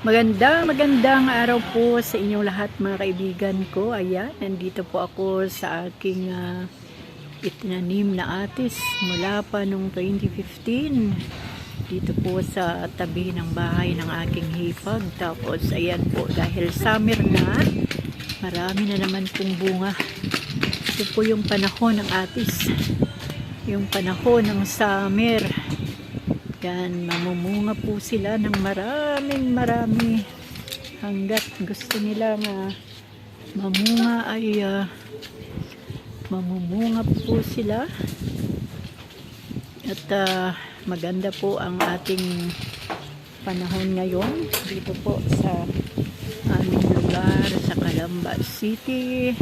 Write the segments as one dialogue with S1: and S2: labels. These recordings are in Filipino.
S1: Magandang araw po sa inyong lahat mga kaibigan ko. Ayan, nandito po ako sa aking itinanim na atis mula pa noong 2015. Dito po sa tabi ng bahay ng aking hipag. Tapos ayan po, dahil summer na, marami na naman pong bunga. Ito po yung panahon ng atis. Yung panahon ng summer. Yan, mamumunga po sila ng marami hanggat gusto nila na mamunga ay mamumunga po sila. At maganda po ang ating panahon ngayon dito po sa aming lugar sa Calamba City.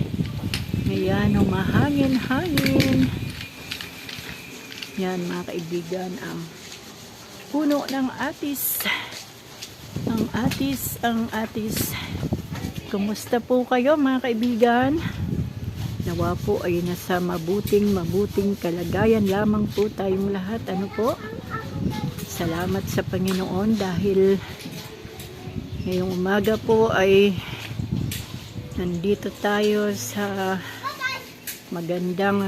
S1: Ngayon, umahangin-hangin. Yan mga kaibigan, ang puno ng atis. Ang atis. Kumusta po kayo mga kaibigan? Nawa po ay nasa mabuting kalagayan lamang po tayong lahat. Ano po? Salamat sa Panginoon dahil ngayong umaga po ay nandito tayo sa magandang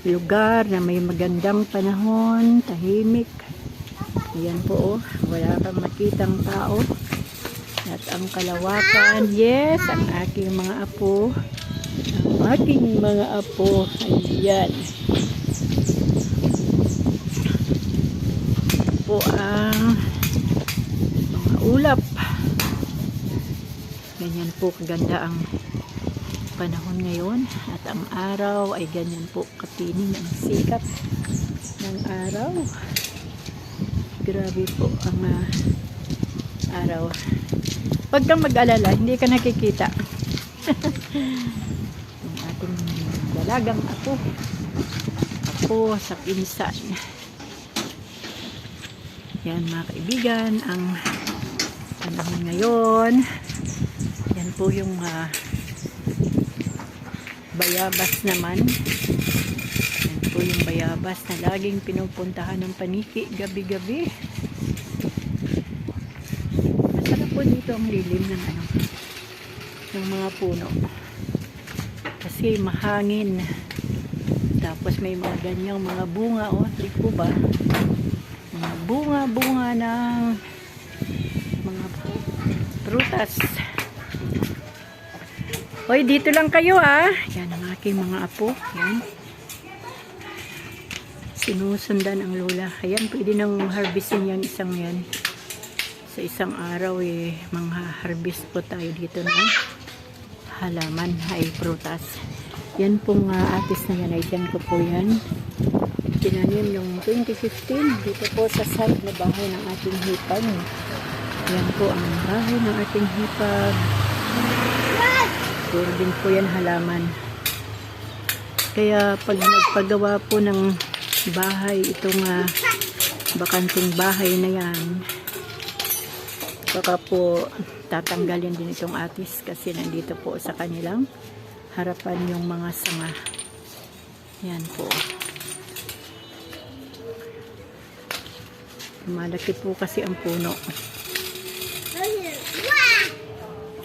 S1: lugar na may magandang panahon, tahimik. Ayan po, wala kang makitang tao. At ang kalawakan, yes, ang aking mga apo. Ayan. Po ang mga ulap. Ganyan po kaganda ang panahon ngayon. At ang araw ay ganyan po katining ang sikat ng araw. Grabe po ang araw. Huwag kang mag-alala, hindi ka nakikita. Ang ating dalagang ako sa pinsan. Yan mga kaibigan, ang panahon ngayon. Yan po yung bayabas naman. Yan po yung bayabas na laging pinupuntahan ng paniki gabi-gabi. Masarap po dito ang lilim ng ng mga puno. Kasi mahangin. Tapos may mga ganyang mga bunga. Di po ba? Mga bunga ng mga prutas. Hoy, dito lang kayo Yan ang aking mga apo. Yan. Sinusundan ang lola. Ayan, pwede nang harvestin yan isang yan. Sa isang araw mga harvest po tayo dito ng halaman ay prutas. Yan pong atis na yan ay dyan ko po yan. Tinanim noong 2015 dito po sa site na bahay ng ating hipag. Yan po ang bahay ng ating hipag. Puro din po yan halaman. Kaya pag nagpagawa po ng bahay, itong bakanting bahay na yan, baka po tatanggalin din itong atis kasi nandito po sa kanilang harapan yung mga sanga. Yan po. Malaki po kasi ang puno.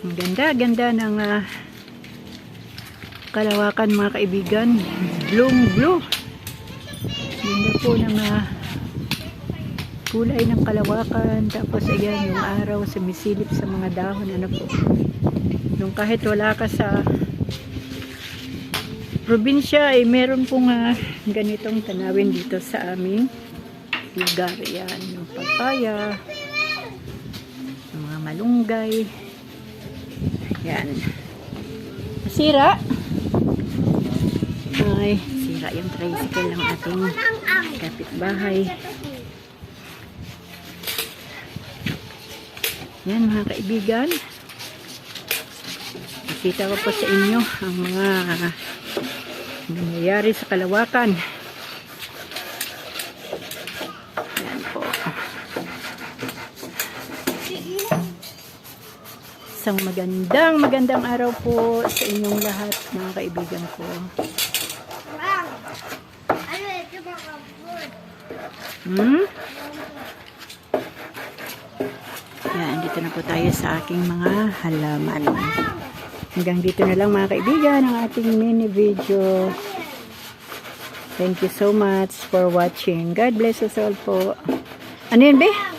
S1: Ang ganda ng kalawakan mga kaibigan. Blue. Ganda po ng kulay ng kalawakan. Tapos ayan yung araw sumisilip sa mga dahon. Ano po. Nung kahit wala ka sa probinsya meron pong ganitong tanawin dito sa aming lugar. Yan yung papaya, yung mga malunggay. Yan. Sira. Ay, sira yung tricycle ng ating kapitbahay. Yan mga kaibigan. Nakita ko po sa inyo ang mga nangyayari sa kalawakan. Yan po. Isang magandang araw po sa inyong lahat mga kaibigan ko. Yan, Dito na po tayo sa aking mga halaman. Hanggang dito na lang mga kaibigan ang ating mini video. Thank you so much for watching. God bless us all po. Ano yun, be?